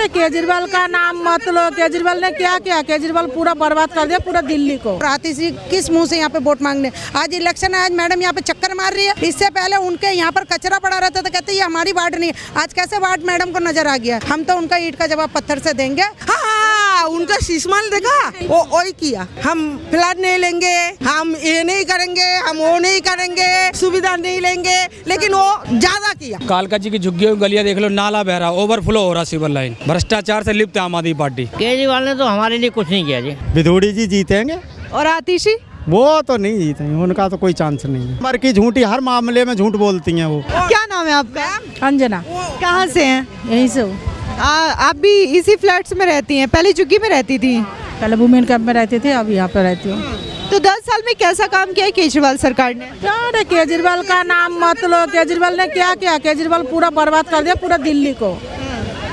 अरे केजरीवाल का नाम मत लो। केजरीवाल ने क्या किया? केजरीवाल पूरा बर्बाद कर दिया पूरा दिल्ली को। आती सी किस मुंह से यहाँ पे वोट मांगने? आज इलेक्शन है, आज मैडम यहाँ पे चक्कर मार रही है। इससे पहले उनके यहाँ पर कचरा पड़ा रहता था, कहते ये हमारी वार्ड नहीं है। आज कैसे वार्ड मैडम को नजर आ गया? हम तो उनका ईंट का जवाब पत्थर से देंगे। हाँ, उनका शीशमान देखा, वो वही किया। हम फ्लैट नहीं लेंगे, हम ये नहीं करेंगे, हम वो नहीं करेंगे, सुविधा नहीं लेंगे, लेकिन वो ज्यादा किया। कालका जी की झुग्गी हुई गलियां देख लो, नाला बह रहा, ओवरफ्लो हो रहा सिविल लाइन। भ्रष्टाचार से लिप्त है आम आदमी पार्टी। केजरीवाल ने तो हमारे लिए कुछ नहीं किया जी। विधोड़ी जी जीतेंगे और आतिशी वो तो नहीं जीतेंगे, उनका तो कोई चांस नहीं है। मर की झूठी हर मामले में झूठ बोलती हैं वो। क्या नाम है आपका? अंजना। कहाँ से हैं? यहीं से हूँ। आप भी इसी फ्लैट्स में रहती हैं? पहले झुग्गी में रहती थी? पहले वुमेन कैंप में रहती थी, अब यहाँ पे रहती हूँ। तो 10 साल में कैसा काम किया है केजरीवाल सरकार ने? अरे केजरीवाल का नाम मत लो। केजरीवाल ने क्या किया? केजरीवाल पूरा बर्बाद कर दिया पूरा दिल्ली को।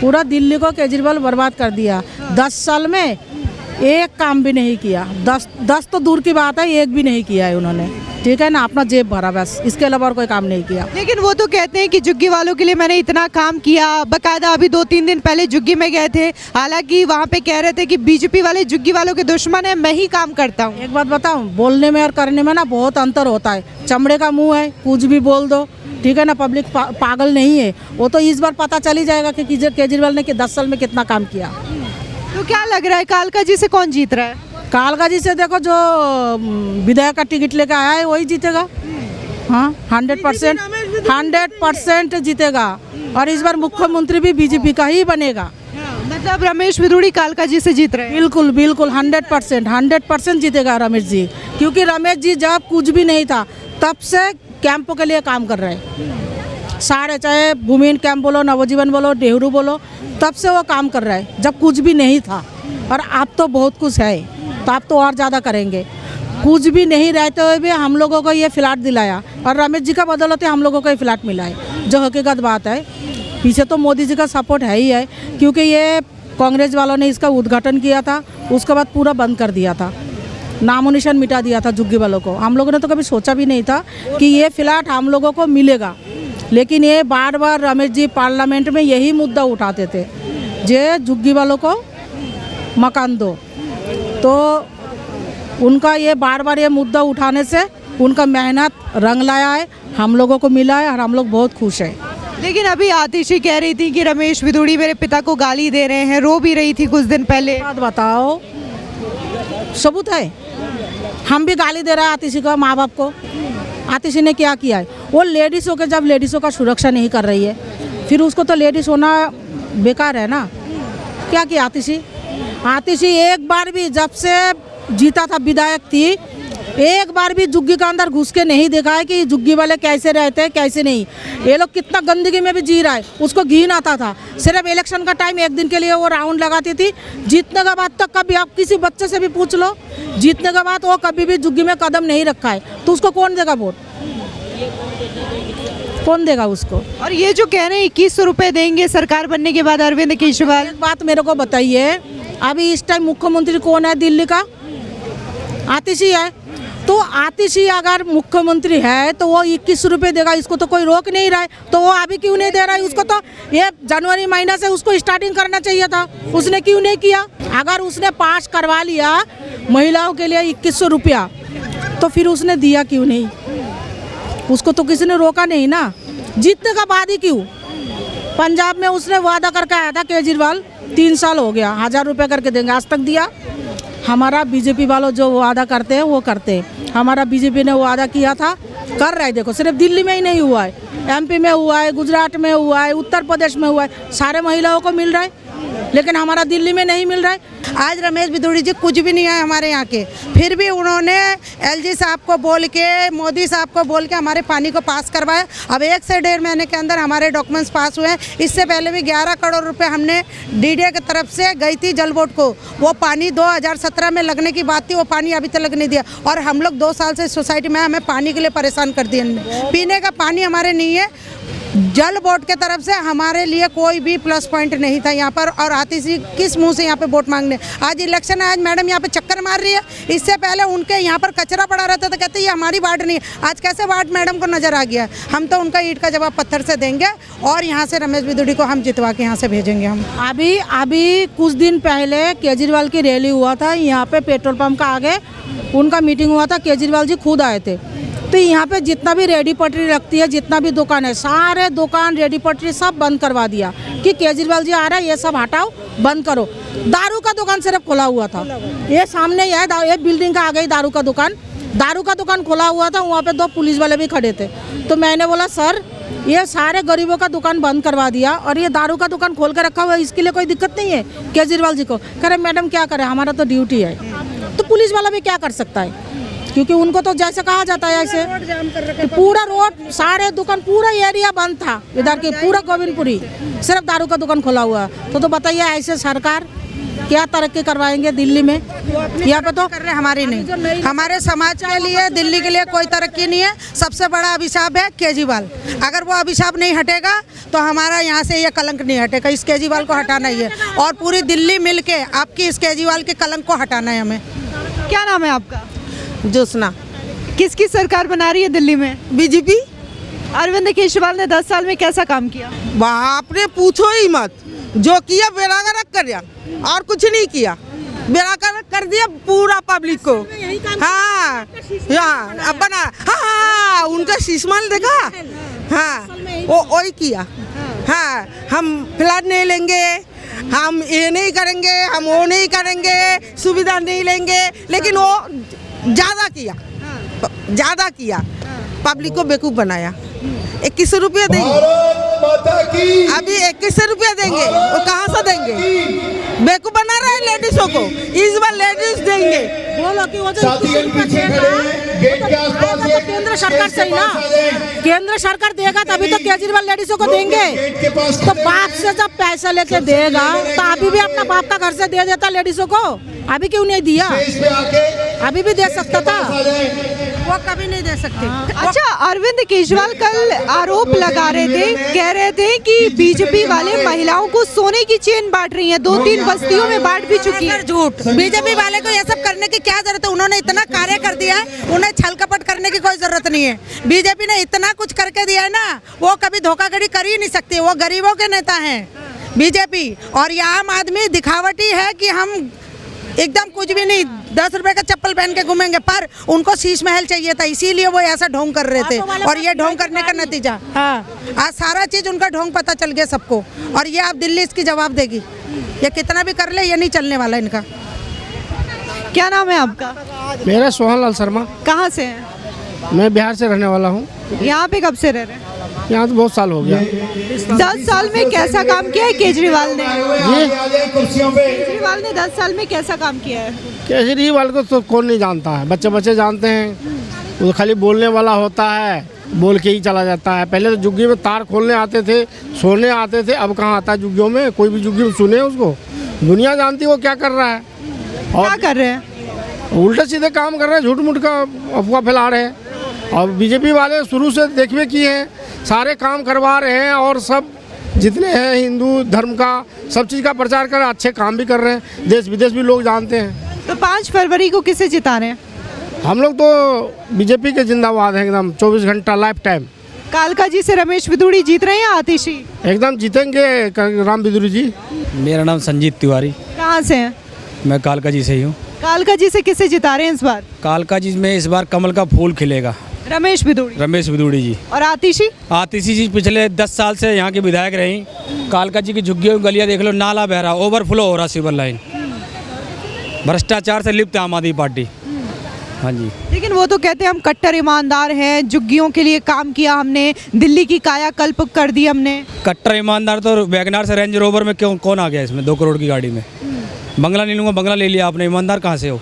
पूरा दिल्ली को केजरीवाल बर्बाद कर दिया। 10 साल में एक काम भी नहीं किया। 10 तो दूर की बात है, एक भी नहीं किया है उन्होंने। ठीक है ना, अपना जेब भरा बस, इसके अलावा और कोई काम नहीं किया। लेकिन वो तो कहते हैं कि झुग्गी वालों के लिए मैंने इतना काम किया। बकायदा अभी 2-3 दिन पहले झुग्गी में गए थे, हालांकि वहाँ पे कह रहे थे कि बीजेपी वाले झुग्गी वालों के दुश्मन है, मैं ही काम करता हूँ। एक बात बताऊँ, बोलने में और करने में ना बहुत अंतर होता है। चमड़े का मुँह है, कुछ भी बोल दो, ठीक है ना। पब्लिक पागल नहीं है, वो तो इस बार पता चल ही जाएगा कि केजरीवाल ने 10 साल में कितना काम किया। तो क्या लग रहा है कालका जी से कौन जीत रहा है? कालका जी से देखो, जो विधायक का टिकट लेकर आया है वही जीतेगा। हाँ, 100% जीतेगा। और इस बार मुख्यमंत्री भी बीजेपी का ही बनेगा। मतलब रमेश विधुड़ी कालका जी से जीत रहे हैं? बिल्कुल बिल्कुल 100% जीतेगा रमेश जी। क्योंकि रमेश जी जब कुछ भी नहीं था तब से कैंपों के लिए काम कर रहे हैं सारे, चाहे वुमेन कैंप बोलो, नवजीवन बोलो, नेहरू बोलो, तब से वो काम कर रहा है जब कुछ भी नहीं था। और अब तो बहुत कुछ है, तो आप तो और ज़्यादा करेंगे। कुछ भी नहीं रहते हुए भी हम लोगों को ये फ्लैट दिलाया, और रमेश जी का बदौलत हम लोगों को ये फ्लैट मिला है, जो हकीकत बात है। पीछे तो मोदी जी का सपोर्ट है ही है, क्योंकि ये कांग्रेस वालों ने इसका उद्घाटन किया था, उसके बाद पूरा बंद कर दिया था, नामो निशान मिटा दिया था झुग्गी वालों को। हम लोगों ने तो कभी सोचा भी नहीं था कि ये फ्लैट हम लोगों को मिलेगा। लेकिन ये बार बार रमेश जी पार्लियामेंट में यही मुद्दा उठाते थे, जे झुग्गी वालों को मकान दो। तो उनका ये बार बार ये मुद्दा उठाने से उनका मेहनत रंग लाया है, हम लोगों को मिला है, और हम लोग बहुत खुश हैं। लेकिन अभी आतिशी कह रही थी कि रमेश विधुड़ी मेरे पिता को गाली दे रहे हैं, रो भी रही थी कुछ दिन पहले। बात बताओ, सबूत है? हम भी गाली दे रहे हैं आतिशी को, माँ बाप को। आतिशी ने क्या किया है? वो लेडीज़ होकर जब लेडीज़ों का सुरक्षा नहीं कर रही है, फिर उसको तो लेडीज़ होना बेकार है ना। क्या किया आतिशी? आतिशी एक बार भी जब से जीता था विधायक थी, एक बार भी झुग्गी के अंदर घुस के नहीं देखा है कि झुग्गी वाले कैसे रहते हैं कैसे नहीं। ये लोग कितना गंदगी में भी जी रहा है, उसको घिन आता था। सिर्फ इलेक्शन का टाइम एक दिन के लिए वो राउंड लगाती थी। जीतने के बाद तक कभी आप किसी बच्चे से भी पूछ लो, जीतने के बाद वो कभी भी झुग्गी में कदम नहीं रखा है, तो उसको कौन देगा वोट? कौन देगा उसको? और ये जो कह रहे हैं 2100 रुपये देंगे सरकार बनने के बाद अरविंद केजरीवाल, एक बात मेरे को बताइए, अभी इस टाइम मुख्यमंत्री कौन है दिल्ली का? आतिशी है। तो आतिशी अगर मुख्यमंत्री है तो वो 21 रुपये देगा, इसको तो कोई रोक नहीं रहा है। तो वो अभी क्यों नहीं दे रहा है? उसको तो ये जनवरी महीना से उसको स्टार्टिंग करना चाहिए था, उसने क्यों नहीं किया? अगर उसने पास करवा लिया महिलाओं के लिए 2100 रुपया, तो फिर उसने दिया क्यों नहीं? उसको तो किसी ने रोका नहीं ना। जीतने का बाद ही क्यों? पंजाब में उसने वादा करके आया था केजरीवाल, 3 साल हो गया, 1000 रुपये करके देंगे, आज तक दिया? हमारा बीजेपी वालों जो वादा करते हैं वो करते हैं। हमारा बीजेपी ने वादा किया था, कर रहा है। देखो, सिर्फ दिल्ली में ही नहीं हुआ है, एमपी में हुआ है, गुजरात में हुआ है, उत्तर प्रदेश में हुआ है, सारे महिलाओं को मिल रहा है, लेकिन हमारा दिल्ली में नहीं मिल रहा है। आज रमेश विधुड़ी जी कुछ भी नहीं है हमारे यहाँ के, फिर भी उन्होंने एलजी साहब को बोल के, मोदी साहब को बोल के हमारे पानी को पास करवाया। अब 1 से 1.5 महीने के अंदर हमारे डॉक्यूमेंट्स पास हुए हैं। इससे पहले भी 11 करोड़ रुपए हमने डीडीए की तरफ से गई थी जल बोर्ड को। वो पानी 2017 में लगने की बात थी, वो पानी अभी तक लग नहीं दिया। और हम लोग 2 साल से सोसाइटी में, हमें पानी के लिए परेशान कर दिया। पीने का पानी हमारे नहीं है, जल बोर्ड के तरफ से हमारे लिए कोई भी प्लस पॉइंट नहीं था यहाँ पर। और आती सी किस मुंह से यहाँ पे वोट मांगने? आज इलेक्शन है, आज मैडम यहाँ पे चक्कर मार रही है। इससे पहले उनके यहाँ पर कचरा पड़ा रहता था, कहते ये हमारी वार्ड नहीं है। आज कैसे वार्ड मैडम को नजर आ गया? हम तो उनका ईंट का जवाब पत्थर से देंगे और यहाँ से रमेश बिदुड़ी को हम जितवा के यहाँ से भेजेंगे। हम अभी कुछ दिन पहले केजरीवाल की रैली हुआ था यहाँ पे पेट्रोल पंप का आगे, उनका मीटिंग हुआ था, केजरीवाल जी खुद आए थे। तो यहाँ पे जितना भी रेडी पटरी रखती है, जितना भी दुकान है, सारे दुकान रेडी पटरी सब बंद करवा दिया कि केजरीवाल जी आ रहा है, ये सब हटाओ, बंद करो। दारू का दुकान सिर्फ खुला हुआ था, ये सामने ही है, ये बिल्डिंग का आगे ही दारू का दुकान खुला हुआ था। वहाँ पे 2 पुलिस वाले भी खड़े थे। तो मैंने बोला सर ये सारे गरीबों का दुकान बंद करवा दिया और ये दारू का दुकान खोल कर रखा हुआ है, इसके लिए कोई दिक्कत नहीं है केजरीवाल जी को? कह रहे मैडम क्या करें, हमारा तो ड्यूटी है। तो पुलिस वाला भी क्या कर सकता है, क्योंकि उनको तो जैसे कहा जाता है ऐसे। पूरा रोड, सारे दुकान, पूरा एरिया बंद था इधर की, पूरा गोविंदपुरी, सिर्फ दारू का दुकान खुला हुआ। तो बताइए ऐसे सरकार क्या तरक्की करवाएंगे दिल्ली में? यहाँ पे तो कर रहे हमारी नहीं, हमारे समाज के लिए, दिल्ली के लिए कोई तरक्की नहीं है। सबसे बड़ा अभिशाप है केजरीवाल। अगर वो अभिशाप नहीं हटेगा तो हमारा यहाँ से ये कलंक नहीं हटेगा। इस केजरीवाल को हटाना ही है और पूरी दिल्ली मिलके आपकी इस केजरीवाल के कलंक को हटाना है हमें। क्या नाम है आपका? जोशना। किसकी सरकार बना रही है दिल्ली में? बीजेपी। अरविंद केजरीवाल ने 10 साल में कैसा काम किया? आपने पूछो ही मत, जो किया बेरागरक कर दिया और कुछ नहीं किया, बेरागरक कर दिया पूरा पब्लिक को। हाँ अब बना, हाँ उनका शीशमाल देखा, हाँ वो वही किया। हाँ हम फ्लैट नहीं लेंगे, हम ये नहीं करेंगे, हम वो नहीं करेंगे, सुविधा नहीं लेंगे, लेकिन वो ज़्यादा किया, पब्लिक को बेवकूफ़ बनाया। 21 रुपये देंगे, अभी 21 रुपये देंगे, वो कहाँ से देंगे? बेवकूफ़ बना रहा है लेडीज़ों को। इस बार लेडीज देंगे, बोलो कि वो जो 21 रुपये देगा तो केंद्र सरकार से ही ना, केंद्र सरकार देगा तभी तो केजरीवाल लेडीजों को देंगे। तो बाप से जब पैसा लेके देगा तो अभी भी अपना बाप का घर से दे देता लेडीजों को, अभी क्यों नहीं दिया? अभी भी दे सकता था, वो कभी नहीं दे सकते। अच्छा, अरविंद केजरीवाल कल आरोप लगा रहे थे, कह रहे थे कि बीजेपी वाले महिलाओं को सोने की चेन बांट रही हैं, 2-3 बस्तियों में बांट भी चुकी है। झूठ, बीजेपी वाले को ये सब करने की क्या जरूरत है? उन्होंने इतना कार्य कर दिया है, उन्हें छल कपट करने की कोई जरूरत नहीं है। बीजेपी ने इतना कुछ करके दिया है ना, वो कभी धोखाधड़ी कर ही नहीं सकती। वो गरीबों के नेता हैं बीजेपी, और ये आम आदमी दिखावटी है कि हम एकदम कुछ भी नहीं, 10 रुपए का चप्पल पहन के घूमेंगे। पर उनको शीश महल चाहिए था, इसीलिए वो ऐसा ढोंग कर रहे थे। और ये ढोंग करने का नतीजा, हाँ आज सारा चीज उनका ढोंग पता चल गया सबको। और ये अब दिल्ली इसकी जवाब देगी, ये कितना भी कर ले, ये नहीं चलने वाला इनका। क्या नाम है आपका? मेरा सोहन लाल शर्मा। कहाँ से हैं? मैं बिहार से रहने वाला हूँ। यहाँ पे कब से रह रहे हैं? यहाँ तो बहुत साल हो गया। 10 साल में कैसा काम किया है केजरीवाल ने? जी, केजरीवाल ने 10 साल में कैसा काम किया है? केजरीवाल को तो कौन नहीं जानता है, बच्चे जानते हैं। वो खाली बोलने वाला होता है, बोल के ही चला जाता है। पहले तो झुग्गी में तार खोलने आते थे, सोने आते थे, अब कहाँ आता है झुग्गियों में? कोई भी झुग्गी में सुने उसको? दुनिया जानती है वो क्या कर रहा है। और क्या कर रहे हैं? उल्टे सीधे काम कर रहे हैं, झूठ मूठ का अफवाह फैला रहे हैं। और बीजेपी वाले शुरू से देखवे किए हैं, सारे काम करवा रहे हैं और सब जितने हैं हिंदू धर्म का सब चीज़ का प्रचार कर रहे हैं, अच्छे काम भी कर रहे हैं, देश विदेश भी लोग जानते हैं। तो 5 फरवरी को किसे जिता रहे हैं? हम लोग तो बीजेपी के जिंदाबाद हैं, एकदम 24 घंटा लाइफ टाइम। कालका जी से रमेश बिदुड़ी जीत रहे हैं या आतिशी? एकदम जीतेंगे राम बिदुरी जी। मेरा नाम संजीत तिवारी, कहाँ से हैं? मैं कालका जी से ही हूँ। कालका जी से किसे जिता रहे हैं इस बार? कालका जी में इस बार कमल का फूल खिलेगा, रमेश बिदुड़ी। रमेश बिदुड़ी जी। और आतिशी? आतिशी जी पिछले 10 साल से यहाँ के विधायक रही। कालका जी की झुग्गियों की गलियाँ देख लो, नाला बह रहा, ओवरफ्लो हो रहा सिविल लाइन, भ्रष्टाचार से लिप्त है आम आदमी पार्टी। हाँ जी, लेकिन वो तो कहते हैं हम कट्टर ईमानदार हैं, झुग्गियों के लिए काम किया हमने, दिल्ली की कायाकल्प कर दी हमने। कट्टर ईमानदार तो वैगनार से रेंज रोवर में क्यों कौन आ गया इसमें? 2 करोड़ की गाड़ी में बंगला नहीं लूँगा, बंगला ले लिया आपने, ईमानदार कहाँ से हो?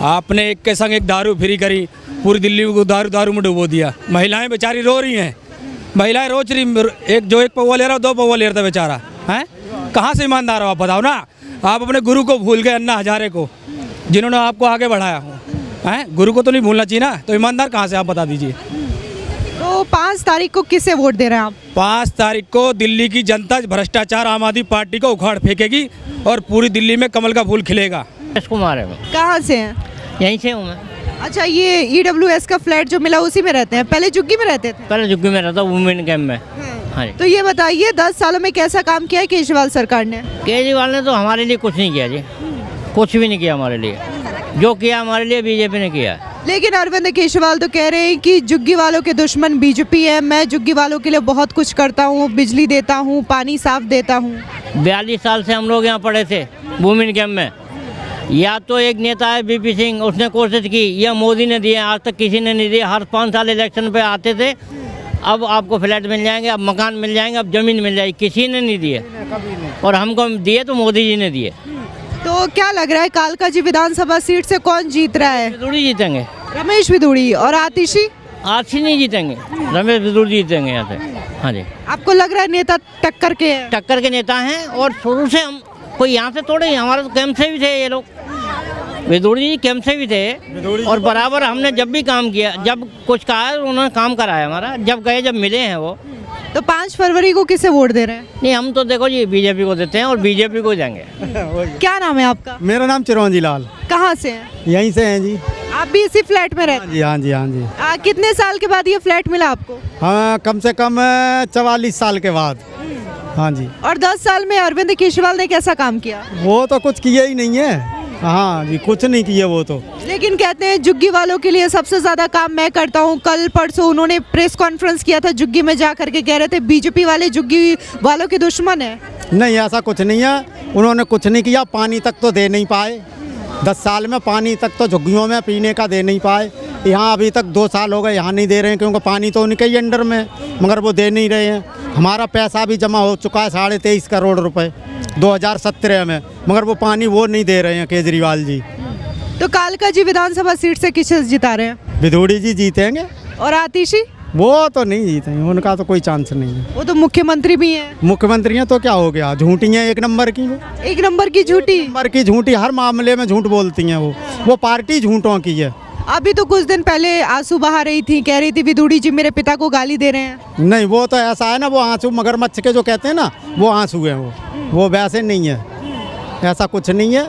आपने एक के संग एक दारू फ्री करी, पूरी दिल्ली को दारू में डुबो दिया। महिलाएं बेचारी रो रही हैं, महिलाएं रोज रही, एक जो 1 पौवा ले रहा 2 पौवा ले रहा था बेचारा, हैं? कहाँ से ईमानदार हो आप बताओ ना? आप अपने गुरु को भूल गए, अन्ना हजारे को, जिन्होंने आपको आगे बढ़ाया हो, हैं? गुरु को तो नहीं भूलना चाहिए ना, तो ईमानदार कहाँ से आप बता दीजिए। तो तो 5 तारीख को किसे वोट दे रहे हैं आप? 5 तारीख को दिल्ली की जनता भ्रष्टाचार आम आदमी पार्टी को उखाड़ फेंकेगी और पूरी दिल्ली में कमल का फूल खिलेगा। एस कुमार है मैं, कहाँ से हैं? यहीं से हूँ मैं। अच्छा, ये EWS का फ्लैट जो मिला उसी में रहते हैं, पहले झुग्गी में रहते थे? पहले झुग्गी में रहता वुमेन कैंप में। हाँ जी। तो ये बताइए 10 सालों में कैसा काम किया है केजरीवाल सरकार ने? केजरीवाल ने तो हमारे लिए कुछ नहीं किया जी, कुछ भी नहीं किया हमारे लिए। जो किया हमारे लिए बीजेपी ने किया। लेकिन अरविंद केजरीवाल तो कह रहे हैं कि झुग्गी वालों के दुश्मन बीजेपी है, मैं झुग्गी वालों के लिए बहुत कुछ करता हूँ, बिजली देता हूँ, पानी साफ देता हूँ। 42 साल से हम लोग यहाँ पढ़े थे वुमेन कैंप में। या तो एक नेता है BP सिंह, उसने कोशिश की, या मोदी ने दिए, आज तक किसी ने नहीं दिए। हर 5 साल इलेक्शन पे आते थे, अब आपको फ्लैट मिल जाएंगे, अब मकान मिल जाएंगे, अब ज़मीन मिल जाएगी, किसी ने नहीं दिए। और हमको दिए तो मोदी जी ने दिए। तो क्या लग रहा है कालका जी विधानसभा सीट से कौन जीत रहा है? विदुड़ी जीतेंगे। रमेश विदुड़ी। और आतिशी? आतिशी नहीं जीतेंगे, रमेश विदुड़ी जीतेंगे यहाँ से। हाँ जी। आपको लग रहा है नेता टक्कर के हैं? टक्कर के नेता हैं, और शुरू से हम कोई यहाँ से थोड़े, हमारे तो कैंप से भी थे ये लोग। विदुड़ी जी कैंप से भी थे, और बराबर हमने जब भी काम किया, जब कुछ कहा है उन्होंने काम कराया हमारा। जब गए, जब मिले हैं वो। तो 5 फरवरी को किसे वोट दे रहे हैं? नहीं, हम तो देखो जी बीजेपी को देते हैं और बीजेपी को जाएंगे। क्या नाम है आपका? मेरा नाम चिरंजी लाल। कहाँ से हैं? यहीं से हैं जी। आप भी इसी फ्लैट में रहते हैं? जी हाँ जी, हाँ जी। कितने साल के बाद ये फ्लैट मिला आपको? हाँ, कम से कम 44 साल के बाद। हाँ जी। और 10 साल में अरविंद केजरीवाल ने कैसा काम किया? वो तो कुछ किया ही नहीं है। हाँ जी, कुछ नहीं किया वो तो। लेकिन कहते हैं झुग्गी वालों के लिए सबसे ज्यादा काम मैं करता हूँ। कल परसों उन्होंने प्रेस कॉन्फ्रेंस किया था झुग्गी में जा करके, कह रहे थे बीजेपी वाले झुग्गी वालों के दुश्मन है। नहीं, ऐसा कुछ नहीं है। उन्होंने कुछ नहीं किया, पानी तक तो दे नहीं पाए। 10 साल में पानी तक तो झुग्गियों में पीने का दे नहीं पाए। यहाँ अभी तक 2 साल हो गए, यहाँ नहीं दे रहे हैं, क्योंकि पानी तो उनके ही अंडर में, मगर वो दे नहीं रहे हैं। हमारा पैसा भी जमा हो चुका है 23.5 करोड़ रुपए 2017 में, मगर वो पानी वो नहीं दे रहे हैं केजरीवाल जी। तो कालका जी विधानसभा सीट से किसे जिता रहे हैं? विदुड़ी जी जीतेंगे। और आतिशी? वो तो नहीं जीतेंगे, उनका तो कोई चांस नहीं है। वो तो मुख्यमंत्री भी हैं। मुख्यमंत्री हैं तो क्या हो गया, झूठी हैं एक नंबर की। वो 1 नंबर की झूठी। नंबर की झूठी, हर मामले में झूठ बोलती हैं वो पार्टी झूठों की है। अभी तो कुछ दिन पहले आंसू बहा रही थी, कह रही थी विदुड़ी जी मेरे पिता को गाली दे रहे हैं। नहीं, वो तो ऐसा है ना, वो आंसू मगरमच्छ के जो कहते हैं ना, वो आंसू हैं वो वैसे नहीं है, ऐसा कुछ नहीं है।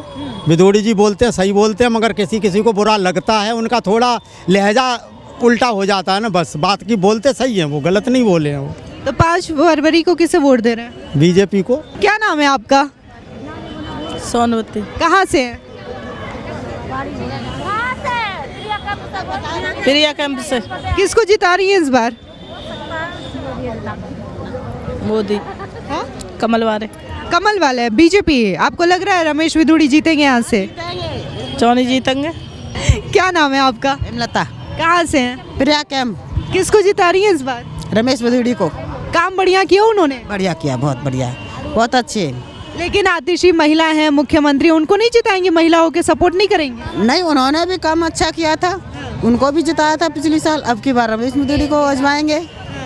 विदुड़ी जी बोलते हैं, सही बोलते हैं, मगर किसी किसी को बुरा लगता है, उनका थोड़ा लहजा उल्टा हो जाता है ना, बस। बात की बोलते सही है, वो गलत नहीं बोले हैं वो। तो 5 फरवरी को किसे वोट दे रहे हैं? बीजेपी को। क्या नाम है आपका? सोनवती। कहाँ से हैं? प्रिया कैंप से। किसको जिता रही है इस बार? मोदी। हाँ? कमल वाले। कमल वाले बीजेपी है। आपको लग रहा है रमेश विदुड़ी जीतेंगे यहाँ से? चौनी जीतेंगे। क्या नाम है आपका? हेमलता। कहाँ से हैं? प्रिया कैंप। किसको जिता रही है इस बार? रमेश विदुड़ी को। काम बढ़िया किया उन्होंने? बढ़िया किया, बहुत बढ़िया, बहुत अच्छे। लेकिन आतिशी महिला हैं, मुख्यमंत्री, उनको नहीं जिताएंगे? महिलाओं के सपोर्ट नहीं करेंगे? नहीं, उन्होंने भी काम अच्छा किया था, उनको भी जिताया था पिछले साल। अब की बार रमेश विदुड़ी को आजमाएंगे,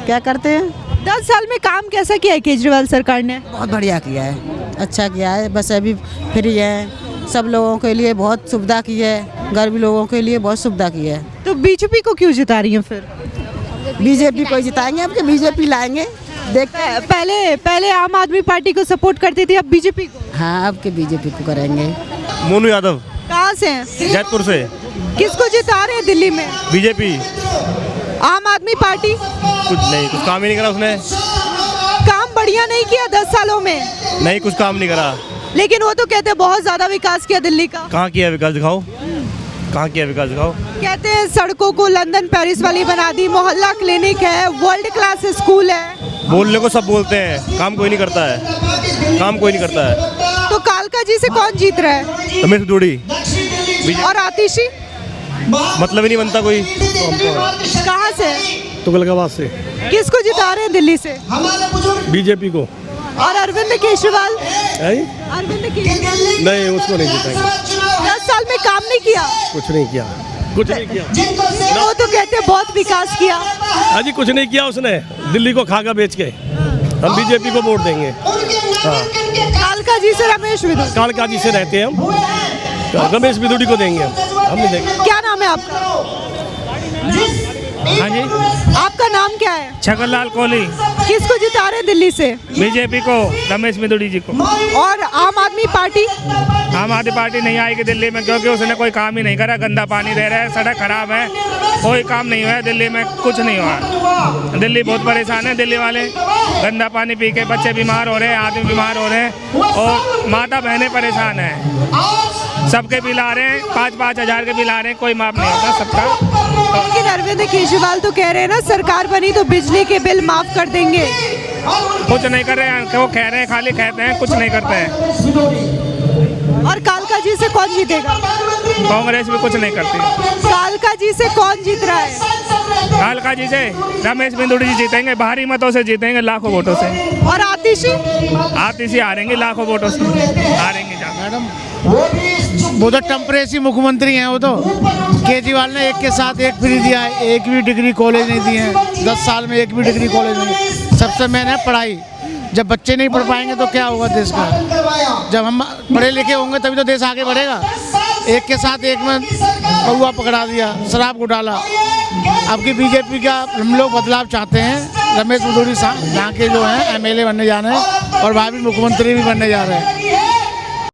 क्या करते हैं। 10 साल में काम कैसा किया है केजरीवाल सरकार ने? बहुत बढ़िया किया है, अच्छा किया है। बस अभी फ्री है, सब लोगों के लिए बहुत सुविधा की है, गरीब लोगों के लिए बहुत सुविधा की है। तो बीजेपी को क्यों जिता रही है फिर? बीजेपी को जिताएंगे, अब के बीजेपी लाएंगे, देखते हैं। पहले आम आदमी पार्टी को सपोर्ट करती थी, अब बीजेपी को? हाँ, अब के बीजेपी को करेंगे। मोनू यादव। कहाँ से हैं? जैतपुर से। किसको जिता रहे हैं दिल्ली में? बीजेपी। आम आदमी पार्टी? कुछ नहीं, कुछ काम ही नहीं करा उसने। काम बढ़िया नहीं किया 10 सालों में? नहीं, कुछ काम नहीं करा। लेकिन वो तो कहते हैं बहुत ज्यादा विकास किया दिल्ली का। कहाँ किया विकास, दिखाओ कहाँ किया विकास, दिखाओ। कहते हैं सड़कों को लंदन पेरिस वाली बना दी, मोहल्ला क्लिनिक है, वर्ल्ड क्लास स्कूल है। बोलने को सब बोलते हैं, काम कोई नहीं करता है, काम कोई नहीं करता है। तो कालका जी से कौन जीत रहा है? रमेश विदुड़ी। और आतिशी? मतलब ही नहीं बनता कोई। कहाँ से? तुगलकाबाद से। किसको जिता रहे हैं दिल्ली से? बीजेपी को। और अरविंद केजरीवाल? अरविंद केजरीवाल नहीं, उसको नहीं जिताएंगे। 10 साल में काम नहीं किया? कुछ नहीं किया, कुछ नहीं किया। वो तो कहते हैं बहुत विकास किया। अजी कुछ नहीं किया उसने, दिल्ली को खागा बेच के। हम बीजेपी को वोट देंगे। हाँ, कालका जी से रमेश विदुड़ी? कालका जी से रहते हैं हम, रमेश विदुड़ी को देंगे हम नहीं देंगे। क्या नाम है आपका? हाँ जी, आपका नाम क्या है? छगनलाल कोहली। किसको जिता रहे हैं दिल्ली से? बीजेपी को, रमेश मिदुड़ी जी को। और आम आदमी पार्टी? आम आदमी पार्टी नहीं आएगी दिल्ली में, क्योंकि उसने कोई काम ही नहीं करा। गंदा पानी दे रहा है, सड़क खराब है, कोई काम नहीं हुआ है दिल्ली में, कुछ नहीं हुआ। दिल्ली बहुत परेशान है, दिल्ली वाले गंदा पानी पी के बच्चे बीमार हो रहे हैं, आदमी बीमार हो रहे हैं और माता बहनें परेशान हैं। सबके बिल आ रहे हैं, 5-5 हज़ार के बिल आ रहे हैं, कोई माफ़ नहीं होता सबका। लेकिन अरविंद केजरीवाल तो कह रहे हैं ना, सरकार बनी तो बिजली के बिल माफ कर देंगे। कुछ नहीं कर रहे हैं, वो कह रहे हैं, खाली कहते हैं, कुछ नहीं करते हैं। और कालका जी से कौन जीतेगा? कांग्रेस भी कुछ नहीं करती। कालका जी से कौन जीत रहा है? कालका जी से रमेश मिदुड़ी जी जीतेंगे, भारी मतों से जीतेंगे, लाखों वोटों से। और आतिशी? आतिशी हारेंगे, लाखों वोटों से हारेंगे। मैडम वो तो टेम्परेरी मुख्यमंत्री हैं। वो तो केजरीवाल ने एक के साथ एक फ्री दिया है, एक भी डिग्री कॉलेज नहीं दिए हैं 10 साल में, एक भी डिग्री कॉलेज नहीं। सबसे मेन है पढ़ाई। जब बच्चे नहीं पढ़ पाएंगे तो क्या होगा देश का? जब हम पढ़े लिखे होंगे तभी तो देश आगे बढ़ेगा। एक के साथ एक में कौआ पकड़ा दिया, शराब घोटाला। अब की बीजेपी का हम लोग बदलाव चाहते हैं। रमेश मिदुड़ी यहाँ के जो हैं MLA बनने जा रहे हैं और भाभी मुख्यमंत्री भी बनने जा रहे हैं।